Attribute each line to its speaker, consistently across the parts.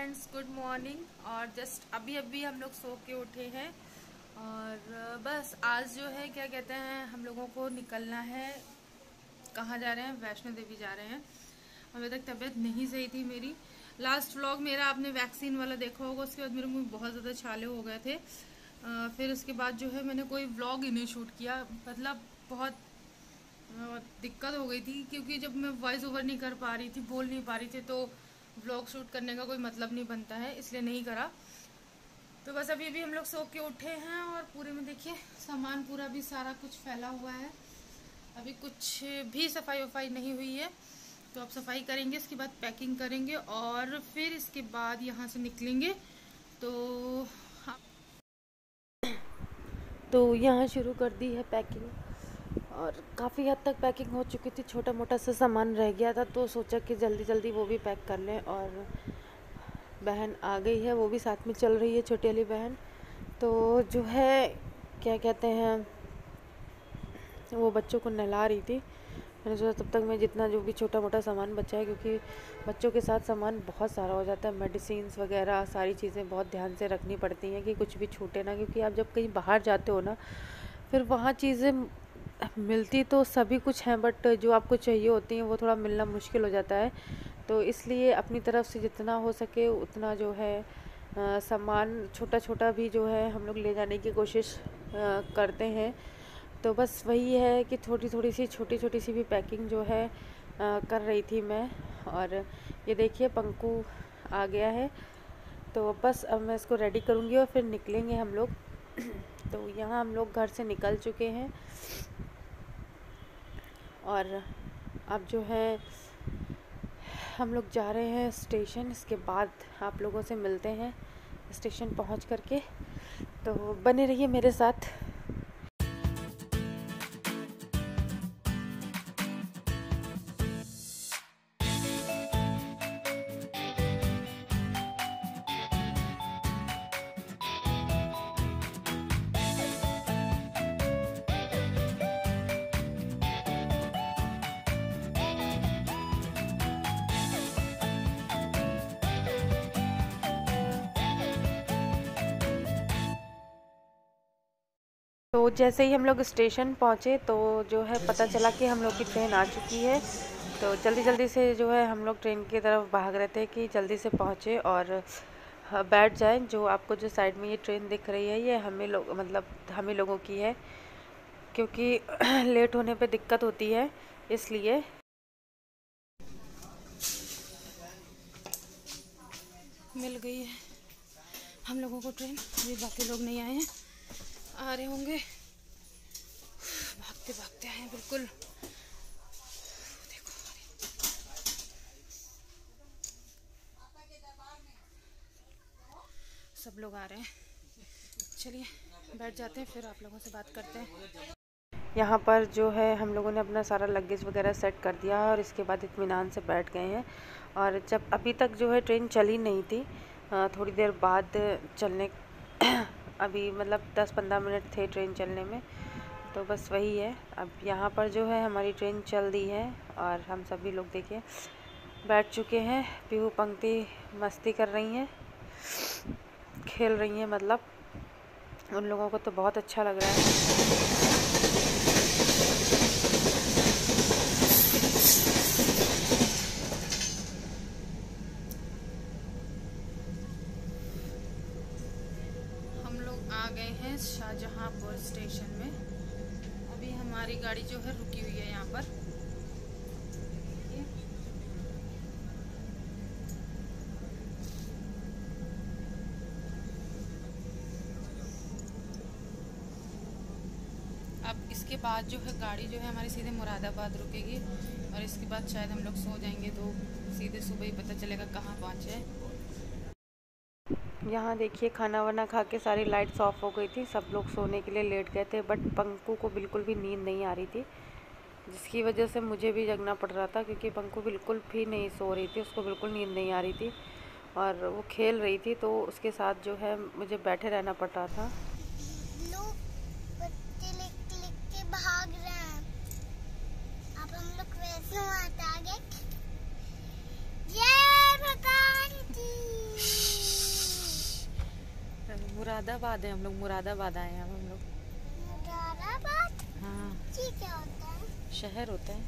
Speaker 1: Friends, good morning. और just अभी अभी हम लोग सो के उठे हैं और बस आज जो है क्या कहते हैं हम लोगों को निकलना है। कहाँ जा रहे हैं? वैष्णो देवी जा रहे हैं। अभी तक तबीयत नहीं सही थी मेरी। लास्ट व्लॉग मेरा आपने वैक्सीन वाला देखा होगा, उसके बाद मेरे मुँह बहुत ज़्यादा छाले हो गए थे। फिर उसके बाद जो है मैंने कोई व्लॉग ही नहीं शूट किया। मतलब बहुत दिक्कत हो गई थी क्योंकि जब मैं वॉइस ओवर नहीं कर पा रही थी, बोल नहीं पा रही थी, तो व्लॉग शूट करने का कोई मतलब नहीं बनता है, इसलिए नहीं करा। तो बस अभी भी हम लोग सो के उठे हैं और पूरे में देखिए सामान पूरा भी सारा कुछ फैला हुआ है। अभी कुछ भी सफाई वफाई नहीं हुई है, तो अब सफाई करेंगे, इसके बाद पैकिंग करेंगे और फिर इसके बाद यहाँ से निकलेंगे। तो यहाँ शुरू कर दी है पैकिंग और काफ़ी हद तक पैकिंग हो चुकी थी। छोटा मोटा सा सामान रह गया था तो सोचा कि जल्दी जल्दी वो भी पैक कर लें। और बहन आ गई है, वो भी साथ में चल रही है, छोटी वाली बहन। तो जो है क्या कहते हैं, वो बच्चों को नहला रही थी। मैंने सोचा तब तक मैं जितना जो भी छोटा मोटा सामान बचा है, क्योंकि बच्चों के साथ सामान बहुत सारा हो जाता है, मेडिसिन्स वगैरह सारी चीज़ें बहुत ध्यान से रखनी पड़ती हैं कि कुछ भी छूटे ना। क्योंकि आप जब कहीं बाहर जाते हो ना, फिर वहाँ चीज़ें मिलती तो सभी कुछ हैं, बट जो आपको चाहिए होती हैं वो थोड़ा मिलना मुश्किल हो जाता है। तो इसलिए अपनी तरफ से जितना हो सके उतना जो है सामान छोटा छोटा भी जो है हम लोग ले जाने की कोशिश करते हैं। तो बस वही है कि छोटी छोटी सी भी पैकिंग जो है कर रही थी मैं। और ये देखिए पंकु आ गया है, तो बस अब मैं इसको रेडी करूँगी और फिर निकलेंगे हम लोग। तो यहाँ हम लोग घर से निकल चुके हैं और अब जो है हम लोग जा रहे हैं स्टेशन। इसके बाद आप लोगों से मिलते हैं स्टेशन पहुँच करके, तो बने रहिए मेरे साथ। तो जैसे ही हम लोग स्टेशन पहुँचे तो जो है पता चला कि हम लोग की ट्रेन आ चुकी है। तो जल्दी जल्दी से जो है हम लोग ट्रेन की तरफ भाग रहे थे कि जल्दी से पहुँचे और बैठ जाएं। जो आपको जो साइड में ये ट्रेन दिख रही है, ये हम ही लोगों की है, क्योंकि लेट होने पे दिक्कत होती है, इसलिए। मिल गई है हम लोगों को ट्रेन। अभी बाकी लोग नहीं आए हैं, आ रहे होंगे। भागते भागते आए हैं बिल्कुल। देखो सब लोग आ रहे हैं। चलिए बैठ जाते हैं, फिर आप लोगों से बात करते हैं। यहाँ पर जो है हम लोगों ने अपना सारा लगेज वगैरह सेट कर दिया और इसके बाद इत्मीनान से बैठ गए हैं। और जब अभी तक जो है ट्रेन चली नहीं थी, थोड़ी देर बाद चलने अभी मतलब 10-15 मिनट थे ट्रेन चलने में। तो बस वही है, अब यहाँ पर जो है हमारी ट्रेन चल दी है और हम सभी लोग देखिए बैठ चुके हैं। पीहू पंक्ति मस्ती कर रही हैं, खेल रही हैं, मतलब उन लोगों को तो बहुत अच्छा लग रहा है। आ गए हैं शाहजहांपुर स्टेशन में। अभी हमारी गाड़ी जो है रुकी हुई है यहाँ पर। अब इसके बाद जो है गाड़ी जो है हमारी सीधे मुरादाबाद रुकेगी और इसके बाद शायद हम लोग सो जाएंगे, तो सीधे सुबह ही पता चलेगा कहाँ पहुँचे हैं। यहाँ देखिए खाना वाना खा के सारी लाइट्स ऑफ हो गई थी, सब लोग सोने के लिए लेट गए थे, बट पंकु को बिल्कुल भी नींद नहीं आ रही थी, जिसकी वजह से मुझे भी जगना पड़ रहा था, क्योंकि पंकु बिल्कुल भी नहीं सो रही थी, उसको बिल्कुल नींद नहीं आ रही थी और वो खेल रही थी, तो उसके साथ जो है मुझे बैठे रहना पड़ रहा था।
Speaker 2: लोग बच्चे लिख के भाग रहे हैं। अब हम लोग वैष्णो माता आ गए। जय भगवान की।
Speaker 1: मुरादाबाद है हम लोग, मुरादाबाद आए हैं अब हम लोग।
Speaker 2: मुरादाबाद?
Speaker 1: हाँ।
Speaker 2: ये क्या होता है?
Speaker 1: शहर होता है।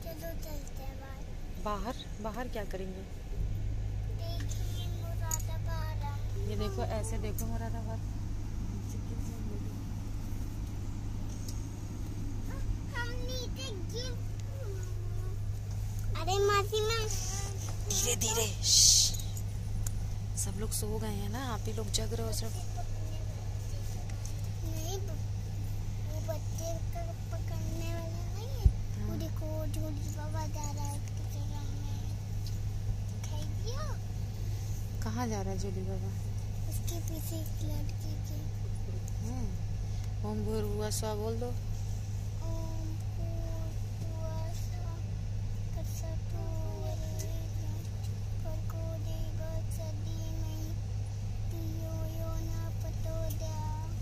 Speaker 2: चलो चलते हैं बाहर।
Speaker 1: बाहर? बाहर क्या करेंगे?
Speaker 2: देखिए मुरादाबाद।
Speaker 1: ये देखो, ऐसे देखो मुरादाबाद।
Speaker 2: हम नीचे गिर। अरे मासी मैं
Speaker 1: धीरे धीरे। सब लोग सो गए हैं ना, आप ही लोग जग रहे हो सिर्फ।
Speaker 2: नहीं, वो बच्चे का पकड़ने वाला नहीं है। वो देखो झोली बाबा जा रहा है उसके चरण में। दिखाई दिया?
Speaker 1: कहाँ जा रहा है जोली बाबा?
Speaker 2: उसके पीछे एक लड़की के।
Speaker 1: ओम भूर्भुवः स्वः बोल दो।
Speaker 2: ओम भूर्भुवः स्वः तत्सवितुर्वरेण्यं भर्गो देवस्य धीमहि धियो यो न प्रचोदयात्।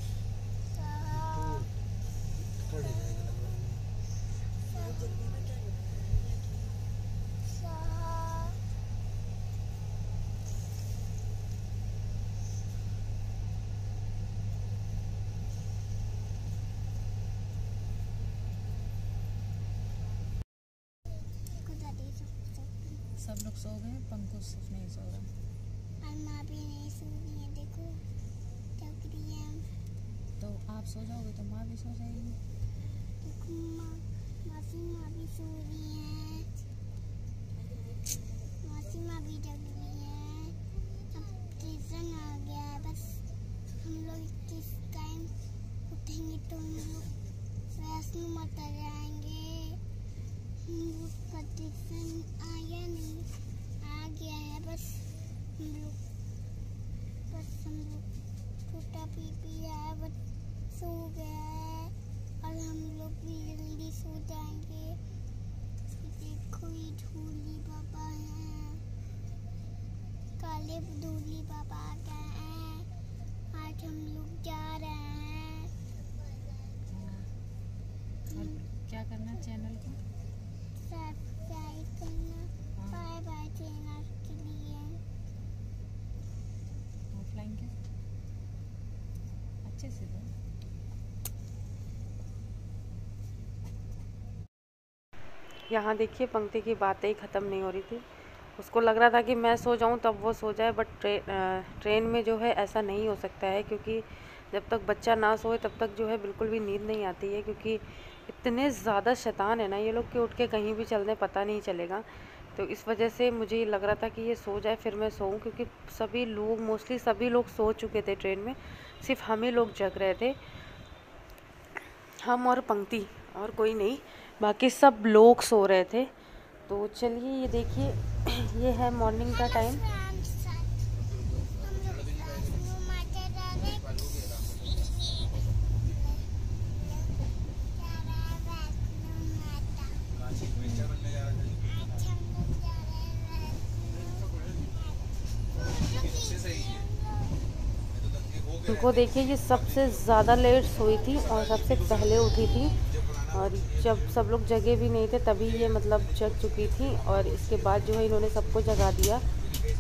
Speaker 1: सब लोग सो गए, पंकज सिर्फ नहीं सो रहा।
Speaker 2: और माँ भी नहीं सो रही है, देखो जग रही है।
Speaker 1: तो आप सो जाओगे तो माँ भी सो जाएगी।
Speaker 2: देखो माँ भी सो रही है। माँ भी जग रही है। अब ट्यूशन आ गया है, बस हम लोग किस टाइम उठेंगे तो हम लोग वैष्णो माता जाएंगे। हम लोग का ट्यूशन आया नहीं, आ गया है। बस हम लोग छोटा पीपी है, बस सो गया है और हम लोग भी जल्दी सो जाएंगे। देखो ये झूली बाबा है, काले धूली बाबा आ गए हैं। आज हम लोग जा रहे हैं।
Speaker 1: और क्या करना चैनल को?
Speaker 2: सब्सक्राइब करना। बाय बाय चैनल के लिए।
Speaker 1: ऑफलाइन के अच्छे से दो। यहाँ देखिए पंक्ति की बातें ही ख़त्म नहीं हो रही थी। उसको लग रहा था कि मैं सो जाऊँ तब वो सो जाए, बट ट्रेन में जो है ऐसा नहीं हो सकता है, क्योंकि जब तक बच्चा ना सोए तब तक जो है बिल्कुल भी नींद नहीं आती है, क्योंकि इतने ज़्यादा शैतान है ना ये लोग कि उठ के कहीं भी चल दें पता नहीं चलेगा। तो इस वजह से मुझे लग रहा था कि ये सो जाए फिर मैं सोऊं, क्योंकि सभी लोग मोस्टली सभी लोग सो चुके थे ट्रेन में, सिर्फ हम ही लोग जग रहे थे, हम और पंक्ति और कोई नहीं, बाकी सब लोग सो रहे थे। तो चलिए ये देखिए ये है मॉर्निंग का टाइम। उनको देखिए ये सबसे ज़्यादा लेट सोई थी और सबसे पहले उठी थी, और जब सब लोग जगे भी नहीं थे तभी ये मतलब जग चुकी थी, और इसके बाद जो है इन्होंने सबको जगा दिया।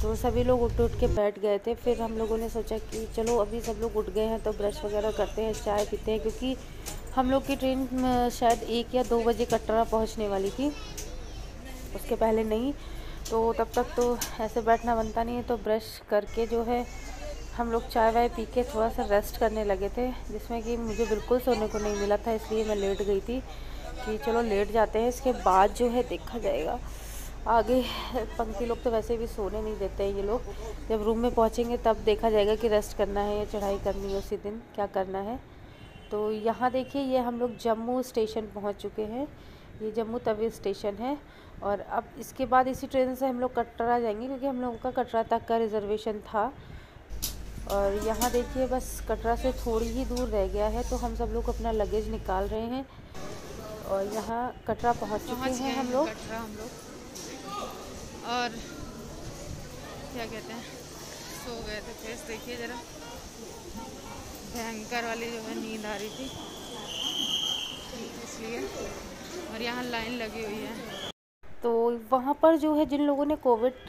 Speaker 1: तो सभी लोग उठ के बैठ गए थे। फिर हम लोगों ने सोचा कि चलो अभी सब लोग उठ गए हैं तो ब्रश वगैरह करते हैं, चाय पीते हैं, क्योंकि हम लोग की ट्रेन शायद 1 या 2 बजे कटरा पहुंचने वाली थी, उसके पहले नहीं। तो तब तक तो ऐसे बैठना बनता नहीं है, तो ब्रश करके जो है हम लोग चाय वाय पी के थोड़ा सा रेस्ट करने लगे थे, जिसमें कि मुझे बिल्कुल सोने को नहीं मिला था, इसलिए मैं लेट गई थी कि चलो लेट जाते हैं, इसके बाद जो है देखा जाएगा आगे। पंक्ति लोग तो वैसे भी सोने नहीं देते हैं, ये लोग जब रूम में पहुंचेंगे तब देखा जाएगा कि रेस्ट करना है या चढ़ाई करनी है, उसी दिन क्या करना है। तो यहाँ देखिए ये हम लोग जम्मू स्टेशन पहुँच चुके हैं, ये जम्मू तवी स्टेशन है, और अब इसके बाद इसी ट्रेन से हम लोग कटरा जाएंगे, क्योंकि हम लोगों का कटरा तक का रिजर्वेशन था। और यहाँ देखिए बस कटरा से थोड़ी ही दूर रह गया है, तो हम सब लोग अपना लगेज निकाल रहे हैं, और यहाँ कटरा पहुँच चुके हैं हम लोग। और क्या कहते हैं, सो गए थे। फेस देखिए ज़रा, भयंकर वाली जो है नींद आ रही थी इसलिए, और यहाँ लाइन लगी हुई है। तो वहाँ पर जो है जिन लोगों ने कोविड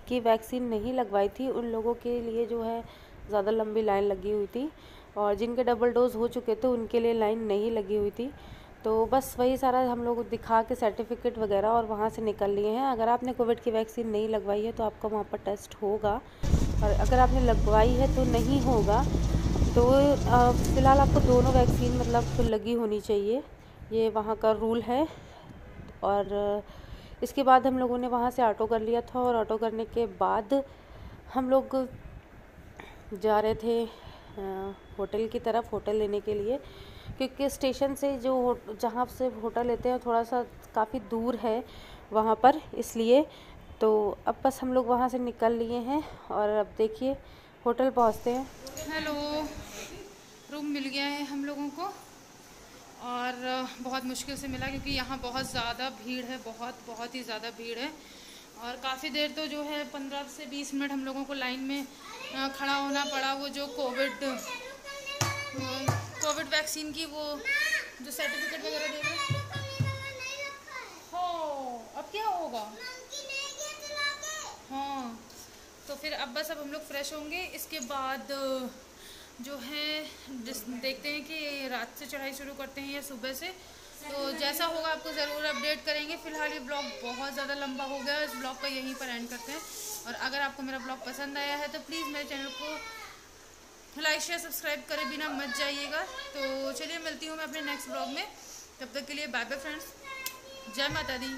Speaker 1: की वैक्सीन नहीं लगवाई थी उन लोगों के लिए जो है ज़्यादा लंबी लाइन लगी हुई थी, और जिनके डबल डोज हो चुके थे उनके लिए लाइन नहीं लगी हुई थी। तो बस वही सारा हम लोग दिखा के सर्टिफिकेट वगैरह और वहाँ से निकल लिए हैं। अगर आपने कोविड की वैक्सीन नहीं लगवाई है तो आपका वहाँ पर टेस्ट होगा, और अगर आपने लगवाई है तो नहीं होगा। तो फ़िलहाल आपको दोनों वैक्सीन मतलब लगी होनी चाहिए, ये वहाँ का रूल है। और इसके बाद हम लोगों ने वहाँ से ऑटो कर लिया था, और ऑटो करने के बाद हम लोग जा रहे थे होटल की तरफ, होटल लेने के लिए, क्योंकि स्टेशन से जो जहाँ से होटल लेते हैं थोड़ा सा काफ़ी दूर है वहाँ पर, इसलिए। तो अब बस हम लोग वहाँ से निकल लिए हैं, और अब देखिए होटल पहुँचते हैं।
Speaker 3: हेलो, रूम मिल गया है हम लोगों को, और बहुत मुश्किल से मिला क्योंकि यहाँ बहुत ज़्यादा भीड़ है, बहुत ही ज़्यादा भीड़ है। और काफ़ी देर तो जो है 15 से 20 मिनट हम लोगों को लाइन में खड़ा होना पड़ा। वो जो कोविड वैक्सीन की वो जो सर्टिफिकेट वगैरह दे रहे हो, अब क्या होगा। हाँ, तो फिर अब बस अब हम लोग फ्रेश होंगे, इसके बाद जो है देखते हैं कि रात से चढ़ाई शुरू करते हैं या सुबह से। तो जैसा होगा आपको ज़रूर अपडेट करेंगे। फ़िलहाल ये ब्लॉग बहुत ज़्यादा लंबा हो गया, इस ब्लॉग का यहीं पर एंड करते हैं। और अगर आपको मेरा ब्लॉग पसंद आया है तो प्लीज़ मेरे चैनल को लाइक शेयर सब्सक्राइब करे बिना मत जाइएगा। तो चलिए मिलती हूँ मैं अपने नेक्स्ट ब्लॉग में, तब तक के लिए बाय बाय फ्रेंड्स, जय माता दी।